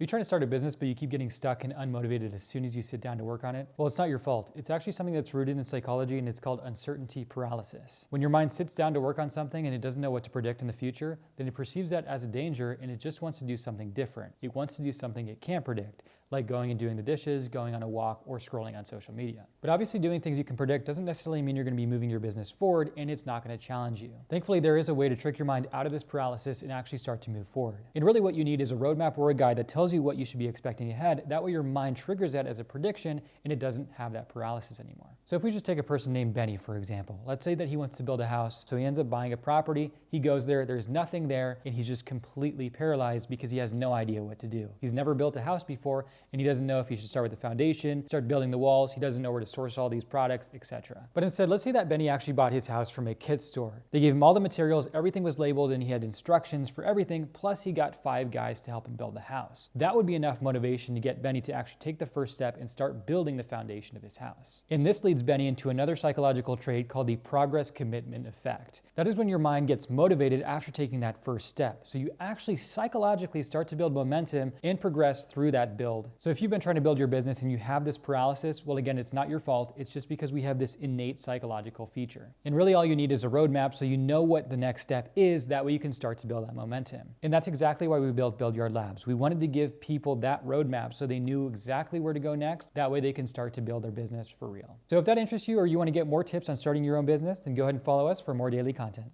You're trying to start a business, but you keep getting stuck and unmotivated as soon as you sit down to work on it? Well, it's not your fault. It's actually something that's rooted in psychology, and it's called uncertainty paralysis. When your mind sits down to work on something and it doesn't know what to predict in the future, then it perceives that as a danger and it just wants to do something different. It wants to do something it can't predict, like going and doing the dishes, going on a walk, or scrolling on social media. But obviously doing things you can predict doesn't necessarily mean you're going to be moving your business forward, and it's not going to challenge you. Thankfully, there is a way to trick your mind out of this paralysis and actually start to move forward. And really what you need is a roadmap or a guide that tells you what you should be expecting ahead. That way your mind triggers that as a prediction and it doesn't have that paralysis anymore. So if we just take a person named Benny, for example, let's say that he wants to build a house. So he ends up buying a property, he goes there, there's nothing there, and he's just completely paralyzed because he has no idea what to do. He's never built a house before, and he doesn't know if he should start with the foundation, start building the walls, he doesn't know where to source all these products, etc. But instead, let's say that Benny actually bought his house from a kit store. They gave him all the materials, everything was labeled, and he had instructions for everything, plus he got 5 guys to help him build the house. That would be enough motivation to get Benny to actually take the first step and start building the foundation of his house. And this leads Benny into another psychological trait called the progress commitment effect. That is when your mind gets motivated after taking that first step. So you actually psychologically start to build momentum and progress through that build. So if you've been trying to build your business and you have this paralysis, well, again, it's not your fault. It's just because we have this innate psychological feature. And really all you need is a roadmap so you know what the next step is. That way you can start to build that momentum. And that's exactly why we built Build Yard Labs. We wanted to give people that roadmap so they knew exactly where to go next. That way they can start to build their business for real. So if that interests you or you want to get more tips on starting your own business, then go ahead and follow us for more daily content.